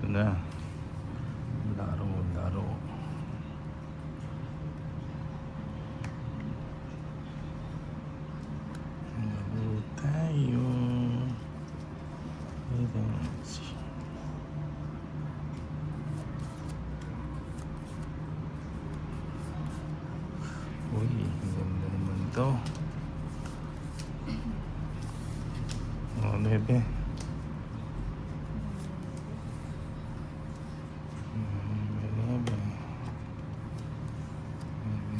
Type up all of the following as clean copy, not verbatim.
Ito na. Laro. Laro tayo. Uy, ang ganda naman to. Oh, bebe.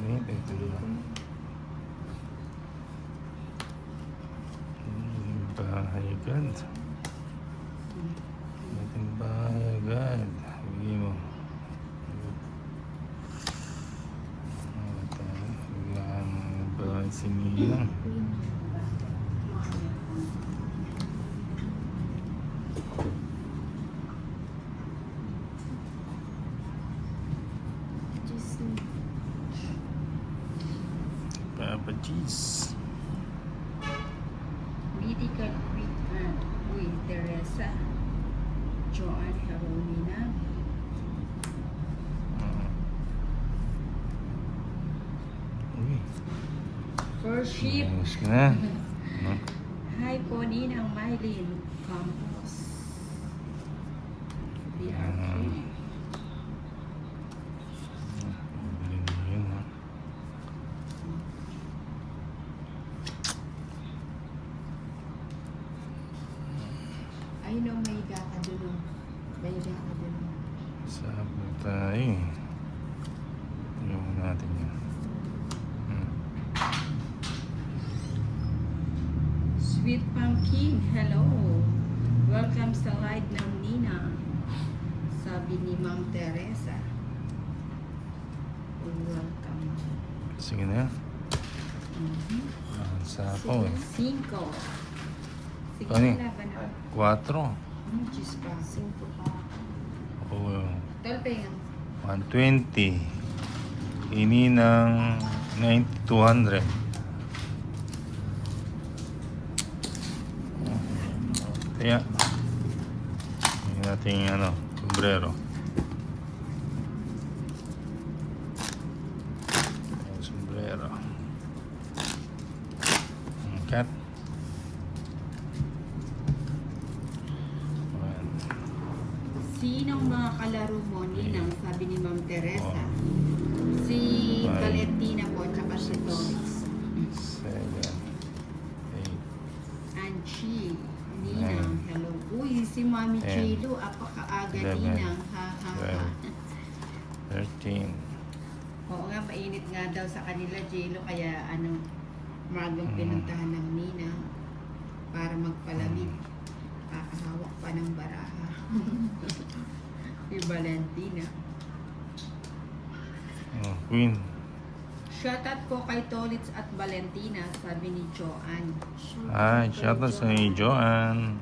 Bebe, tuloy. Bahay agad. Ating bahay agad. Bigay mo. Bigyan ba si Mia? Papa cheese. Medical with Teresa, Joanne Carolina. Uy. First ship. Ayos ka na. Hi po Ninang Mylene Campos. BRK. Bilhin mo yun, ha? Ay no, may higa ka dun. May higa ka dun. Sabi tayo. Yung natin yan. Sweet Pumpkin, hello. Welcome sa live ng Nina. Sabi ni Ma'am Teresa. Welcome. Sige na yan. Sapaw eh. 5. Sige, Ano eh? laban na. 4. Cheese pa. 5 pa. O, Tolpe yan. 120. Ini ng 200. Kaya, hindi natin sombrero. Sombrero. Cat. Sinong mga kalaro mo, Ninang? Sabi ni Ma'am Teresa. Si Five. Valentina po, tsaka si Torres. 7, 8, Anchi, Ninang, hello. Uy, si Mami Ten. Chilo, apakaaga 11, Ninang. Ha, ha, ha. 13. Oo nga, mainit nga daw sa kanila, Chilo, kaya magang pinuntahan ng Ninang para magpalamig. Kakahawak pa ng baraha. Si Valentina. Oh, Queen. Shoutout po kay Tolitz at Valentina, sabi ni Joanne. Ay, shoutout sa Joanne.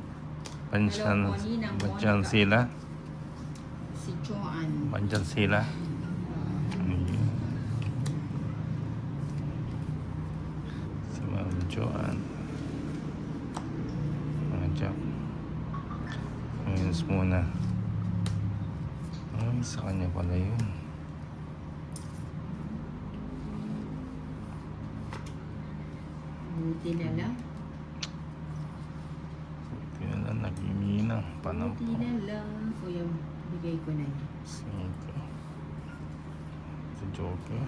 Pansyan, pansyan sila. Si Joanne. Pansyan sila. Ayun. Si Ma'am Joanne. Jack. Ayun muna. Ay, sa kanya pala yun. Buti na lang. Kaya na nag-iminang panahon Buti na lang. Kuya, bigay ko na yun. 5. Si Joker.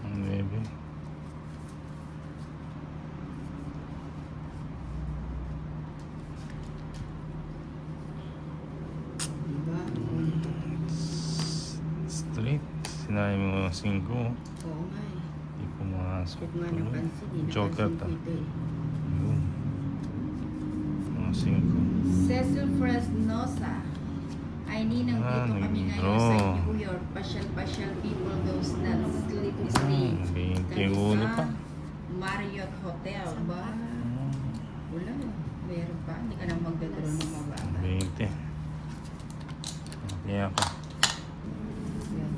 Ang 9. Diba? Straight. Sinabi mo 5. Oo nga eh. Hindi pumasok. Huwag nga napansin eh. Joker Napansin ta. ko ito eh. Yun. Mga 5. Cecil Fresnosa. Ay, Ninang, dito kami ngayon sa New York. Pasyal-pasyal people goes not sleep stay. 21 pa. Marriott Hotel ba? Wala. Meron pa. Hindi ka na magdadro ng mababa. 20. Kaya pa. Yan.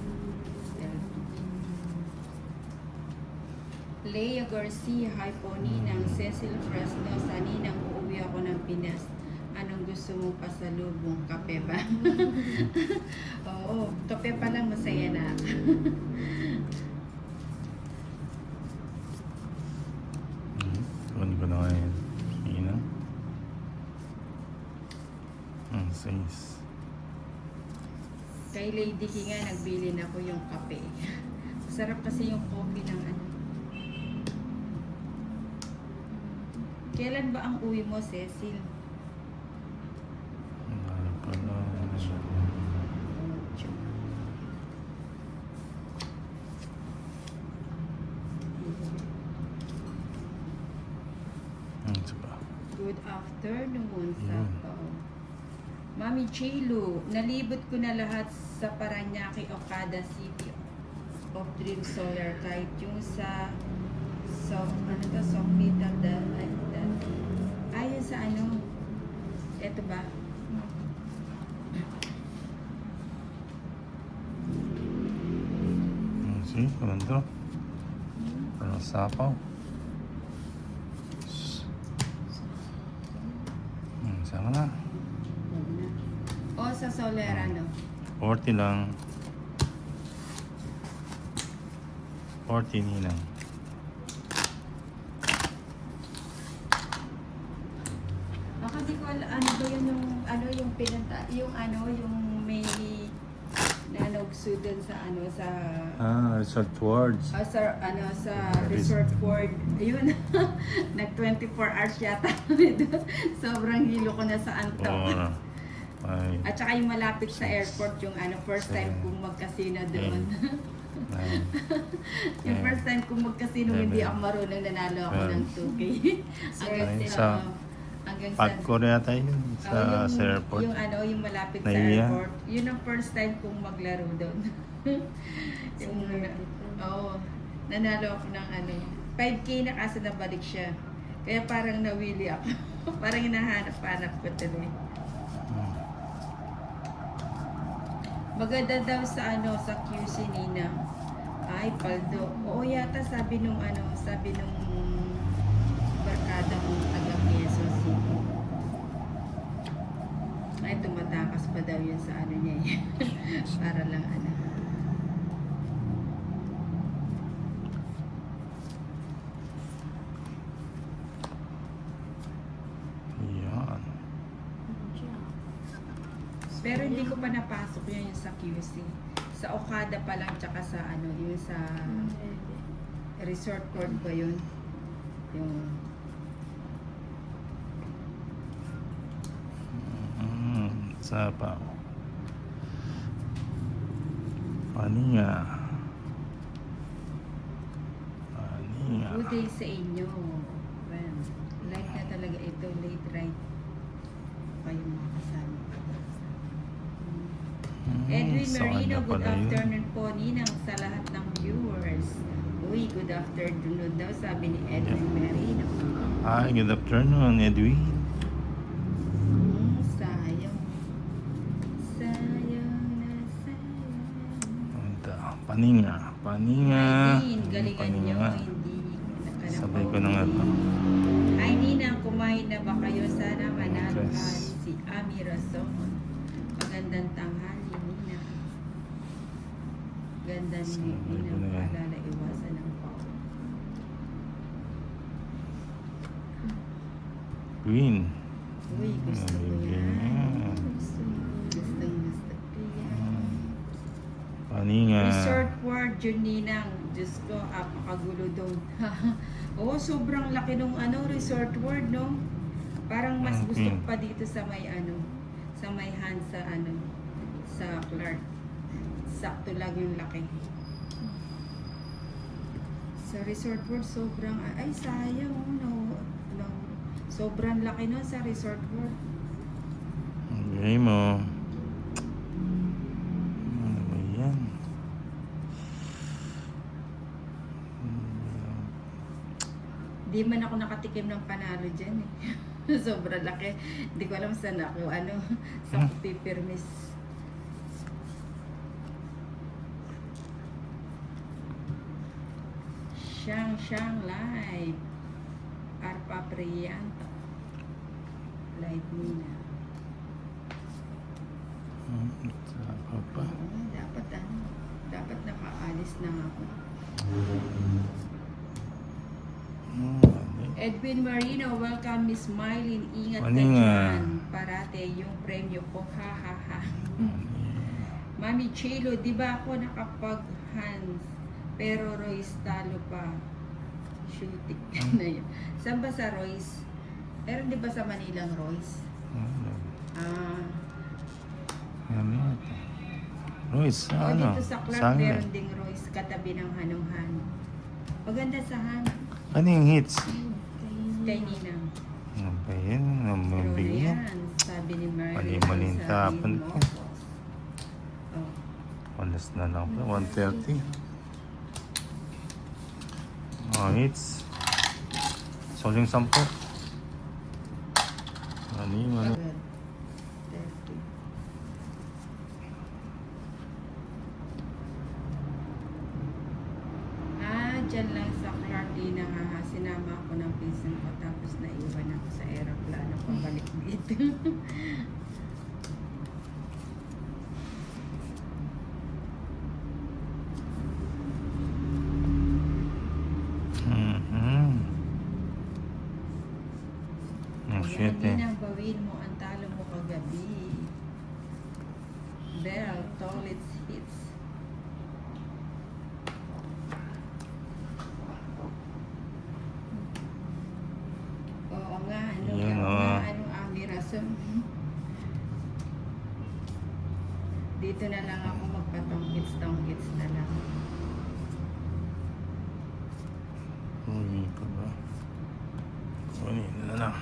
Lea Garcia, hi po Ninang. Cecil Fresnosa, Ninang, uuwi ako ng Pinas. Anong gusto mo pasalubong? Kape ba? Oo, kape pa lang masaya na. Kunin ko na ngayon. Yun na. Ang sais. Kay Lady King nga, nagbili na ko yung kape. Sarap kasi yung coffee ng ano. Kailan ba ang uwi mo, Cecil? Ano pala. Ito ba? Good afternoon sa Yun. Mami Chilo, nalibot ko na lahat sa Paranaque, Okada City of Dream Solar, kahit yung sa Sofitel ayun sa ano, eto ba? See? Maganda. Parang sapaw. Sama na. O sa Solar ano? 40 lang. 40 ninang. Baka di ko ano ba yun yung pinanta, yung may nanogso dun sa Resort Words. sa Resort World. Ayun. Nag 24 hours yata kami doon. Sobrang hilo ko na sa antok. Oo. Ay. At saka yung malapit sa airport, yung first time kong magkasino doon. Yung first time kong magkasino, hindi ako marunong, nanalo ako ng 2K. Hanggang sa Pag-Korea tayo yun sa airport. yung malapit sa Nahiya? airport. Yun ang first time kong maglaro doon. Nanalo ako ng 5K na kaso nabalik siya. Kaya parang nawili ako. Parang hinahanap-hanap ko tuloy. Maganda daw sa sa QC Nina. Ay, paldo. Oo yata sabi nung barkada mong taga Quezon City. Ay, tumatakas pa daw yun sa niya eh. Para lang Yan. Pero hindi ko pa napasok yun yung sa QC. Sa Okada pa lang, tsaka sa yung sa Resort Court ba yun? Yung Sapaw. Paninga. good day sa inyo. Well, like na talaga ito, late ride pa yung mga kasama. Edwin Marino, good afternoon po Ninang sa lahat ng viewers. Uy, good afternoon daw sabi ni Edwin Marino. Hi, good afternoon, Edwin. Sayang. Sayang na sayang. Ito, paninga. Paninga. Ay, galingan nyo, Paninga. hindi nakalapaw. Sabay ko na nga ito. Ay, Ninang, kumain na ba kayo? Sana manalo Yes. ka si Ami Rason. Magandang tanghali, Ninang. Ganda ni Sabay ko Ninang, na yan. paalala, iwasan ng pao. Green. Uy, gusto ko Ay, yan. ganyan. Gusto ko yan. Paninga. Resort World yun, Ninang. Diyos ko, apakagulo doon. Oo, sobrang laki nung Resort World, no? Parang mas gusto ko pa dito sa may sa may hand sa Clark. Sakto lang yung laki. Sa Resort World, sobrang, ay sayang, no. Sobrang laki no sa Resort World. Okay mo. Ano ba yan? Di man ako nakatikim ng panalo dyan eh. Sobrang laki. Hindi ko alam saan ako, sa pipirmis. Siyang live. Arpa Priyanto. Live Nina. Opa. Dapat nakaalis na ako. Edwin Marino, welcome Miss Mylene. Ingat ka Ano nga? dyan. Parate yung premyo ko. Ha ha ha. Mami Chelo, di ba ako nakapag-hands? Pero Royce talo pa. Shooting na yun. Saan ba sa Royce? Meron di ba sa Manilang Royce? Ah, Ano yan? Royce, o ano? dito sa Clark Saan yan? meron ding Royce katabi ng Hanunghan. Maganda sa Han. Ano yung hits? Kay Ninang. Ano ba yan? Ano ba Pero yung na bigyan? yan, sabi ni Marilyn. Mali-maling sabi tapon mo. ko. Oh. Alas na lang pa. 1:30. Hits. Sol yung 10. Ano yung ano? Agad. 30. Dyan lang sa Clark Dina nga. Sinama ako ng pinsan ko tapos naiwan ako sa aeroplano pabalik dito. Oh, shit Hindi eh. nang bawin mo ang talo mo kagabi. Bell, Tolitz hits. Oo nga, Yan, oh. anong amirason? Dito na lang ako magpatongkits na lang. Uy, ito ba? Kunin na lang.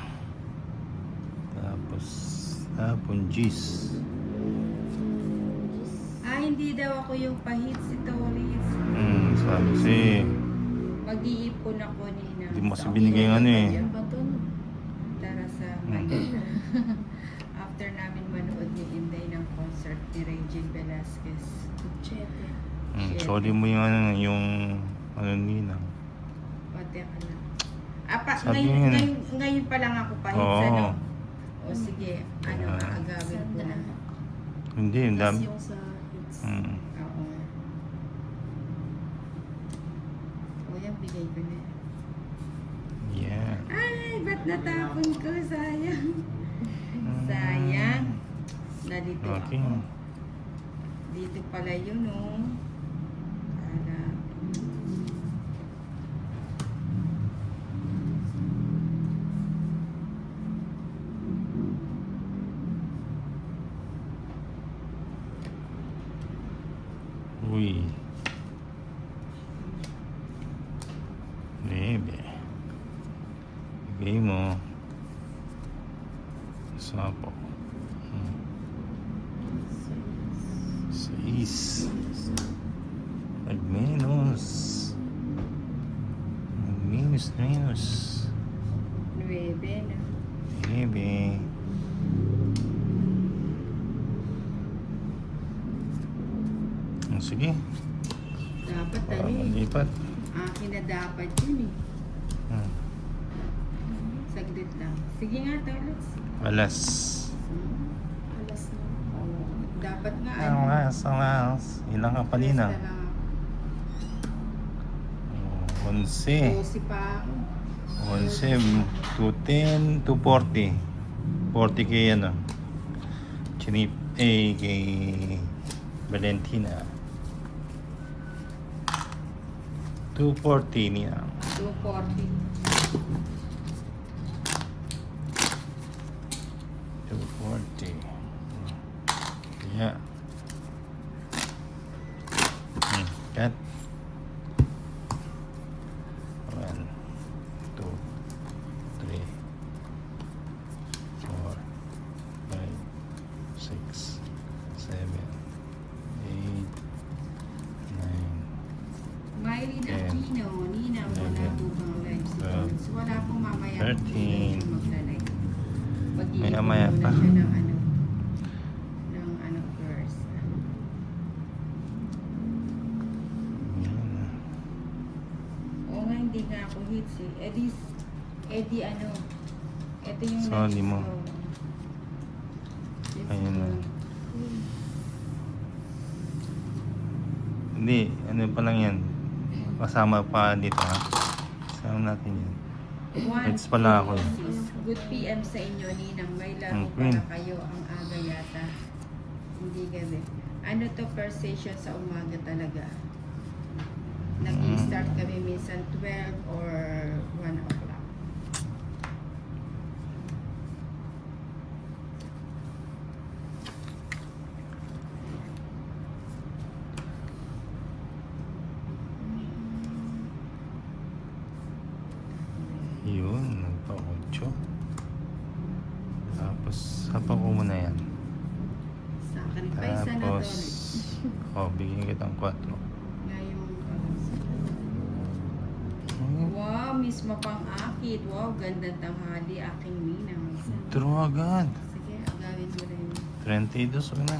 Tapon G's. Hindi daw ako yung pahit si Tolitz. Sabi si... Mag-iipon ako ni Hindi mo kasi binigay yung ano eh. Tara sa Manila. After namin manood ni Inday ng concert ni Regine Velasquez. Sorry mo yung ano, Nina. Pati ka lang. Sabi Ngayon, niya. ngayon pa lang ako pahit Oo. sa ano. O sige, aagawin ko na. Hindi, yung dami. Yung sa hits. Oo. O yan, bigay ko na. Yeah. Ay, ba't natapon ko? Sayang. Sayang. Nalito Okay. ako. Dito pala yun, oh. Para. Uy. Bebe. Bigay mo. Sapo. 6. Nag-minus. Nag-minus. 9 na. Bebe. Sige. Dapat Para ano eh. malipat. Akin na dapat yun eh. Hmm. Saglit lang. Sige nga, Tolitz. Alas. Alas na. Dapat nga Alas. Ilang ka kanina? alas na lang ako. 11. 12 pa ako. 11, 210, 240. 40 kay ano. Chinip, kay Valentina. 240 niya. 240. 240. Yeah. Cut. 1, 2, 3, 4, 5, 6, 7, 8, 9, Mylene 10, Aquino, Nina, wala 11, po bang live si 12, Tolitz? Wala po mamaya. 13. Magla-live. Maya-maya Mag-iipon pa. muna siya ng first. Yan. Oo nga, hindi nga ako hits eh. Eddie ano, ito yung Sorry mo. next ko. Let's Ayun go. na. Hindi, ano pa lang yan. Kasama pa dito ha. Kasama natin yan. It's pala ako. Good PM sa inyo, Ninang. May laro Queen. pala kayo. Ang aga yata. Hindi gabi. Ano to, first session sa umaga talaga. Nag-i-start kami minsan 12 or 1 o'clock. Yun, nagpa-8. Tapos, hapa ko muna yan. Sa akin pa isa na Tapos, to. bigyan kitang 4. Ngayong Hmm, wow, mismo pang akit. Wow, ganda tanghali aking Ninang. draw agad. Sige, agawin mo rin. 32 na.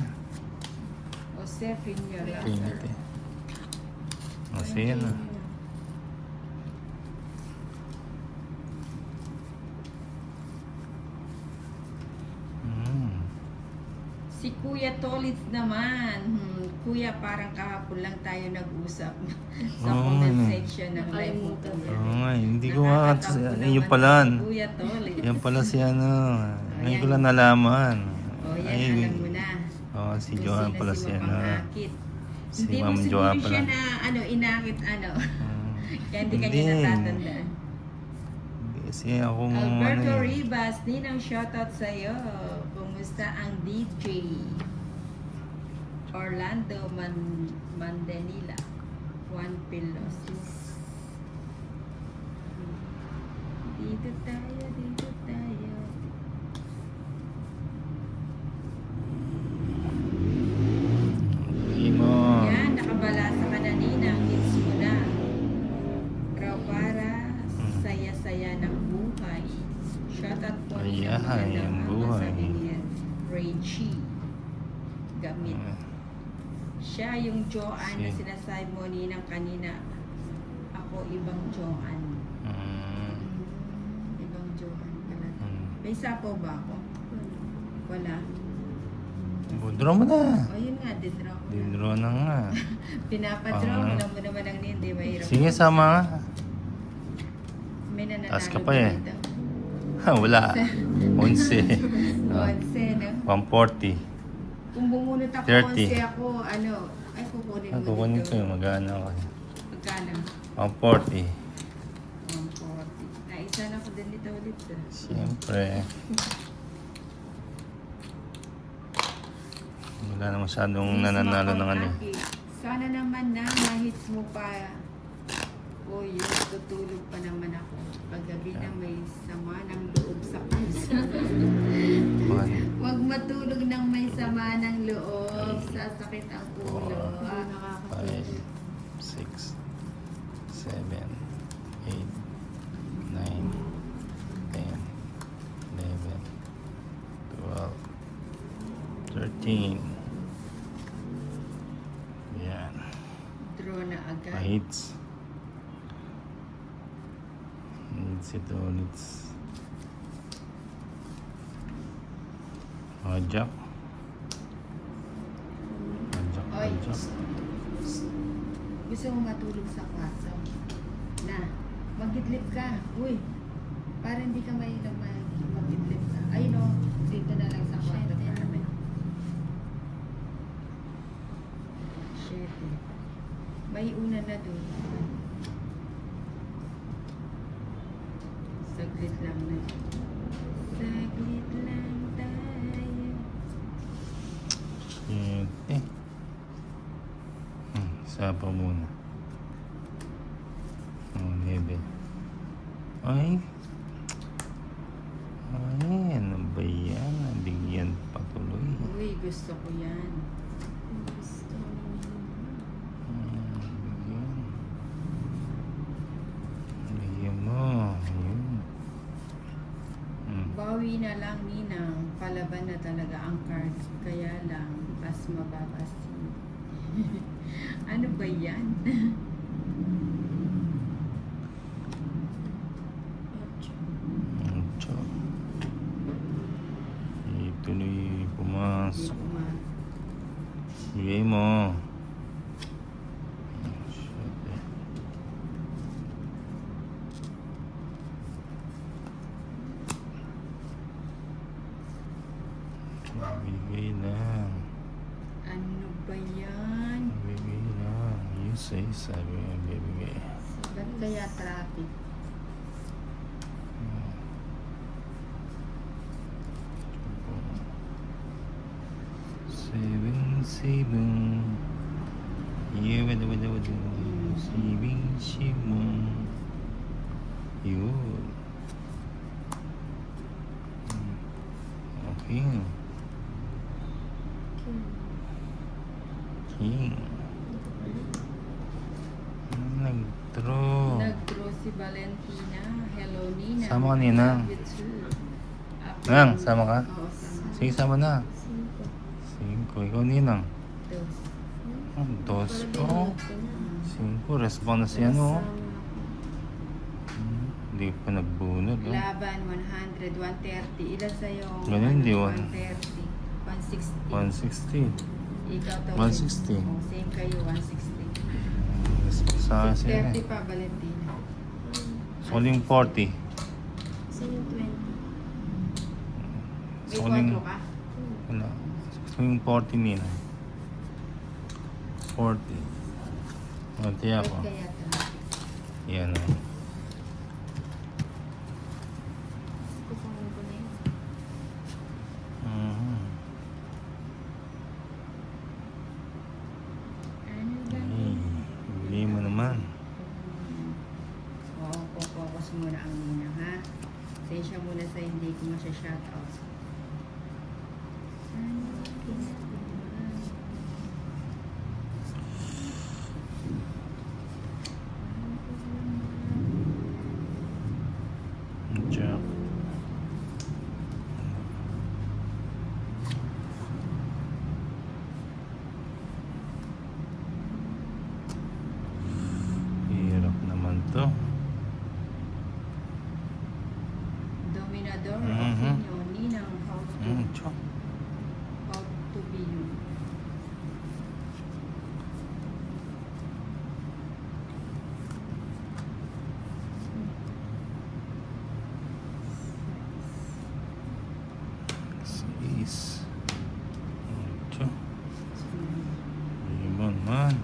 Jose Finyola. Pinit eh. Kasi yan ah. Hmm. Si Kuya Tolitz naman. Kuya, parang kahapon lang tayo nag-usap sa Oo, comment ano. section ng live mo. Nakalimutan Kuya. Oo nga, hindi ko Nakakatampo yung naman pala. si Kuya Tolitz. Yan pala si ano. Ngayon ko Ayan. lang nalaman. O yan, alam mo na. Oo, si Kung Johan sino pala si si ano. Mapangakit. Si Hindi mo Ma'am siguro Johan siya pala. na inakit Hmm. Kaya hindi kanya natatandaan. Kasi ako Alberto ano eh. Ribas, Ninang shoutout sa'yo. Kumusta ang DJ? Orlando Mandenila. Juan Pilosis. Dito tayo, dito tayo. Hindi mo. Yan, nakabalasa ka na Ninang. Hits mo na. Raw para saya-saya ng buhay. Shoutout po Ayan, Ninang ang Magandang buhay. Sabi niya, Reggie. Gamit. Siya yung Joanne na Si- sinasabi mo Ninang kanina. Ako ibang Joanne. Ibang Joanne pala. May sapo ba ako? Wala. Draw mo na. O yun nga, didraw ko na. Dindraw na nga. Pinapadraw Ah. mo lang mo naman ang hindi mahirap. Sige, sama nga. May nananalo Taas ka pa eh. dito. Ha, wala. 11. 11, no? 140. Kung bumunot ako, 30. 11 ako, ano, ay kukunin mo Kukunin ko dito. yung magana ako. Magkano? 140. 140. Naisa na ako din dito ulit. Siyempre. Wala na masyadong nananalo ng ano. eh. Sana naman na ma-hits mo pa. O yun, tutulog pa naman ako. Paggabi na may sama ng loob sa puso. One, Huwag matulog ng may sama ng loob. Sasakit ang ulo. Ah, 5, 6, 7, 8, 9, 10, 11, 12, 13. Yan. Draw na agad. Hits. Hits ito ulit. Jack. Oy, Jack. gusto mo matulog sa kwarto? Na, magidlip ka. Uy, para hindi ka mahilang magidlip ka. Ay no, dito na lang sa kwarto para may. Shit eh. May una na doon. Saglit lang na. Saglit lang tayo. Shit. Isa pa muna. Oh, 11. Ay. Ay, ano ba yan? Bigyan patuloy. Uy, gusto ko yan. Gusto niya. Bigyan. Bigyan mo. Ayun. Bawi na lang, Ninang. Palaban na talaga ang card. Kaya lang, mas mababasi. Ano ba yan? Ocho. Ituloy Hindi pumasok. ko ma... Bigay mo. 6, sabi nga bibigay. Ba't kaya traffic? Seven. Yeah, wala. Seven. Yun. Okay. King. Nag-draw. Nag-draw si Valentina. Hello, Nina. Sama ka, Ninang. Love you too. Nang, sama ka? Oo, sama. Sige, sama na. 5. 5. Ikaw, Ninang. Dos. Dos po. 5. Respond na si ano. Hindi pa nagbunod. Oh. Laban, 100, 130. Ilan sa'yo? Ganun, hindi, 130. 160. 160. Ikaw to. 160. Oh, same kayo, 160. Respond sa akin siya. 30 pa, Valentina. Soling 40. Sino yung 20? May Soling... 4 ka? Wala. Soling 40 nila. 40. Mati ako. Ba't kaya traffic? Yan o. Kukunin ko na yun. Ano ba? Bili mo naman. Oo, focus muna ang Nina, ha? Sensya muna sa hindi ko masya-shoutout. Ano ginagawa? Jack. Hirap naman to. Dominador, Mhm. opinion, Ninang, Jack. how to be you. Sis. Jack. Iman man.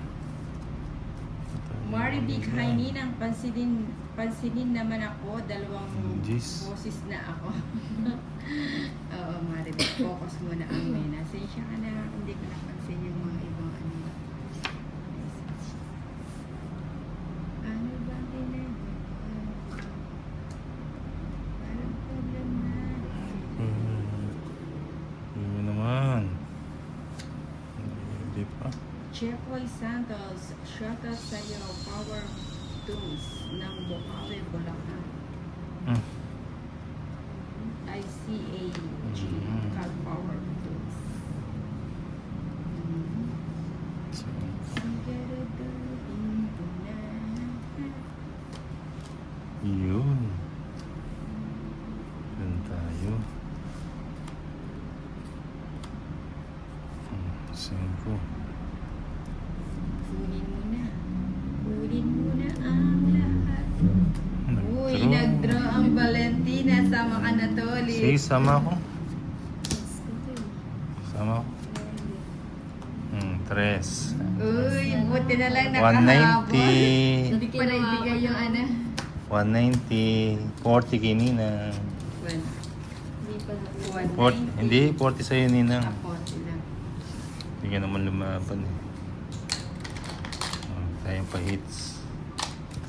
Maribig, hi Ninang, pansinin naman ako, dalawang Jeez. boses na ako. Oo, Maribig, focus muna ang Nina. Sensya ka na, hindi ko napansin yung mga ibang ano. Message. Ano ba ginagawa? Parang problem na. Iman naman. Hindi pa. Chepoy Santos, shoutout sa'yo, Power Tunes ng Bukawi, Bulacan. ICAG, Cal Power Tunes. Siguraduhin ko na. Yun. Yun tayo. 5. Kunin mo na. Kunin mo na ang lahat. Uy, nag-draw ang Valentina. Sama ka na to, Sige, Liz. sama ko. Yes, ito yun. Sama ko. 3. Uy, buti na lang nakahabol. 190. Hindi ko na ibigay yung ano. 190. 40 kay Nina. Hindi pa na. 190. Hindi, 40 sa'yo, Nina. Kapote lang. Hindi ka naman lumaban eh. Tayo pa hits.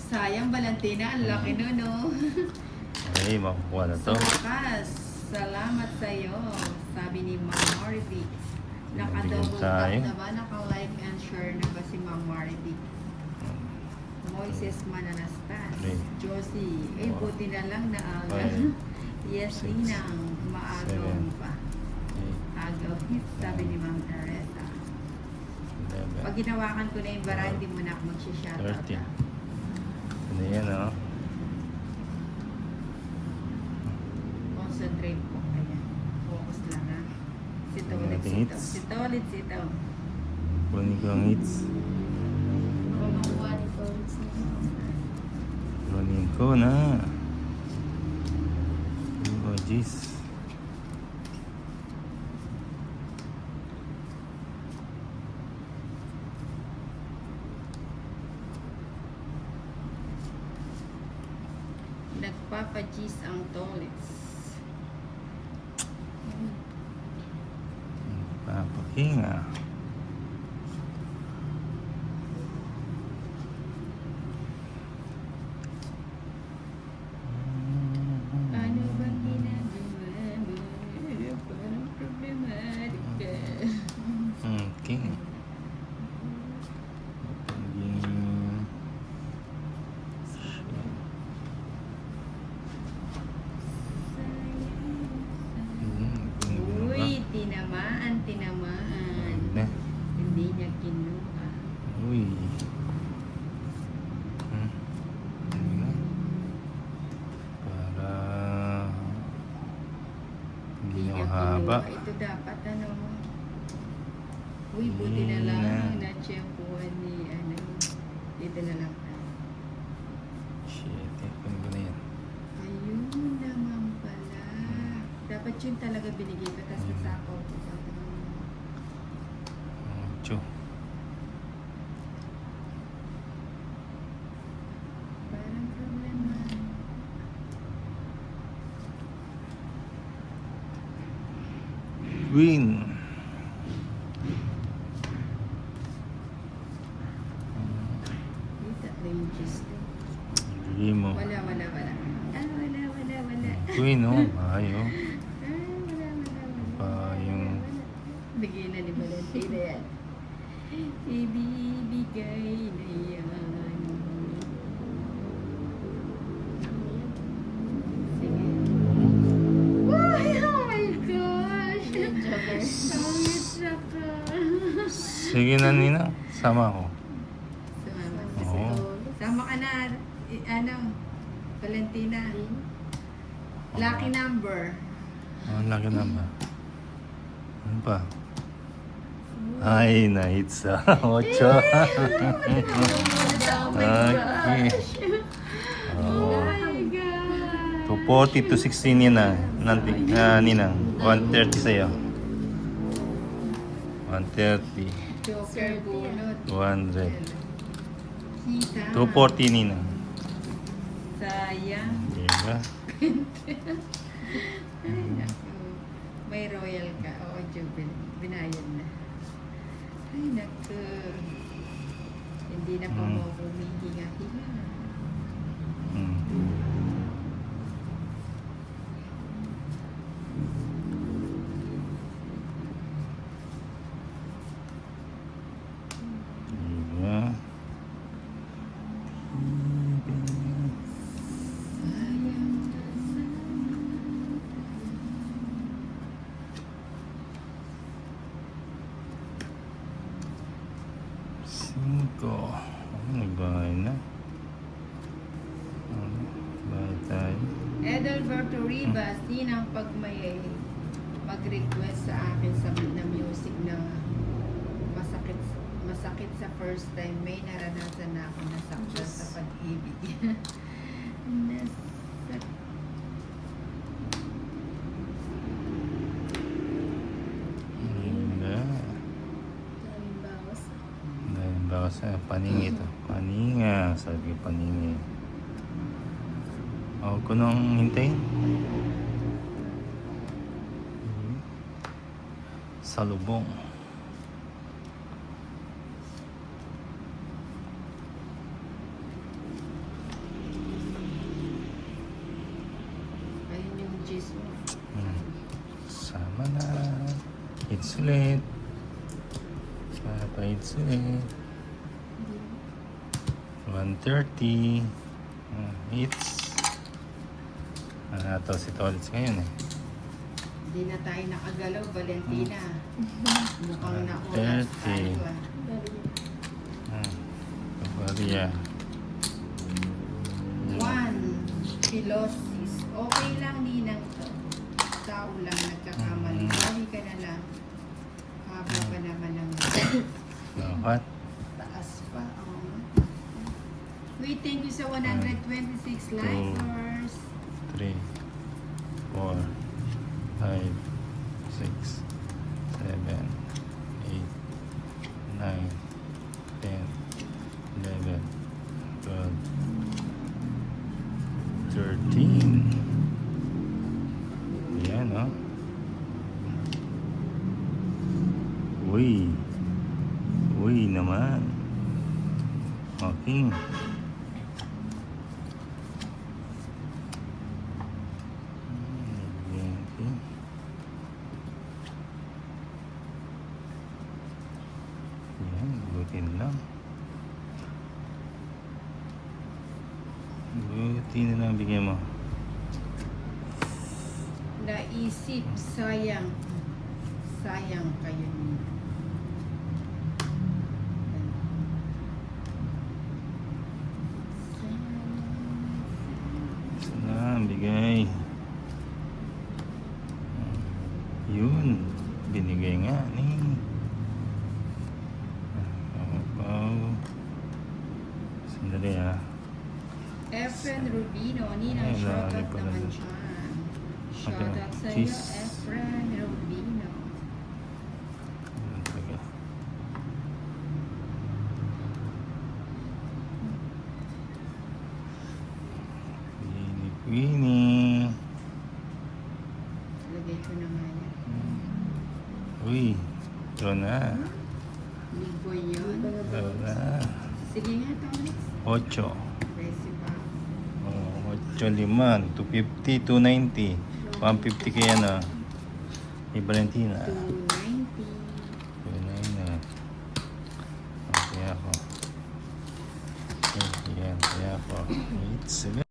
Sayang, Valentina. Ang laki no, no? Okay, makukuha na Sa to. wakas, salamat sa'yo. Sabi ni Ma'am Maribig. Naka-double tap Tayo. na ba? Naka-like and share na ba si Ma'am Maribig? Moises Mananastas. Okay. Josie. Eh, buti na lang na aga. 5, Yes, 6, Ninang. Maagaw 7, mo pa. Agaw hits, sabi ni Ma'am Teresa. 11, Pag ginawakan ko na yung bara, hindi mo na ako mag-shoutout. 13. Ano yan, oh? Concentrate po kaya. Focus lang, ha? Sito Ang ulit, ating sito. hits. Sito ulit, sito. Kunin ko ang hits. Baka makuha ni Florence na yun. Kunin ko na. Oh, jeez. Papa G's ang toilets. Papa King ah. Ano bang ginagawa mo? Parang problematic ka. King. King. Uy, tinamaan. Na. Hindi niya kinuha. Uy. Ano na? Para hindi na mahaba. kinuha. Ito dapat ano. Uy, buti na lang na-tsempuhan ni ano. Dito na lang tayo. Shit, kunin ko na yan. Ayun naman pala. Dapat yun talaga binigay ko. Tapos nasakaw ko sa Ocho. parang problema. Queen. Yung tatlo yung cheese ko. Hindi mo. Wala. Wala. Queen, oh. Ayo. Wala. Pa yung- Bigay na ni Valentina yan. Ibibigay na yan. Sige. Ay, oh my gosh! Sangit na ka. Sige na, Nina. Sama ako. Sumama. Oo. Sama ka na, ano, Valentina. Lucky number. Ang laki naman. Ano pa? Ay, na-hits ah. Ocho. Okay. Oh Oh. my God! 240 to 16 yun na. Ninang. 130 sa'yo. 130. Joker bunot. 200. Kita. 240 Ninang. Sayang. Diba? Ay, naku. May royal ka. Oo, Jubil. Binayan na. Ay, naku. Hindi na pa mo humihinga-hinga. Hmm. Diba? Sayang na Cinco. Nagbahay na. Bahay tayo. Edelberto Rivas, din ang pag may mag-request sa akin sa na music na masakit sa first time, may naranasan na ako nasaktan sa pag-ibig. Diba? Daming bawas. Dahil baka sa paningi to. Paninga. Sabi ko paningi. Huwag ko nang hintayin. Salubong. Ayun yung cheese mo. Sama na. It's ulit. It's ulit. 130. It's. To si Tolits ngayon eh. Hindi na tayo nakagalaw, Valentina. Mukhang nakulat 30. tayo ah. Maria. 1. Pilosis. Okay lang, ninang to. Tao lang nagkakamali. Bali ka na lang. Haba pa naman ng Dapat. taas pa. Oh. Wait, thank you sa 126 likers. 3, 4, 5, 6, 7, 8, 9, 10, 11, 12, 13. Uy. Uy naman. Okay. Okay. Yan, butin lang. Buti na lang bigyan mo. Naisip, sayang. Sayang kayo niya. Sana, bigay. Yun. Binigay nga ni. Wow. Sandali ah. Efren Rubino, Nina, Ay, shoutout lagi pala naman na. dyan. Okay. Shoutout sa iyo, Cheese. Efren Rubino. Yun talaga. Queenie. Lagay ko na nga yan. Uy. Ito na. Big boy yun. Ito na. Sige nga, Thomas. 8. Resi pa. Oh, 8, 5, 250, 290. 150 kaya na. Kay Valentina. 290. Yun na. Okay ako. Okay, yan. Kaya ako. It's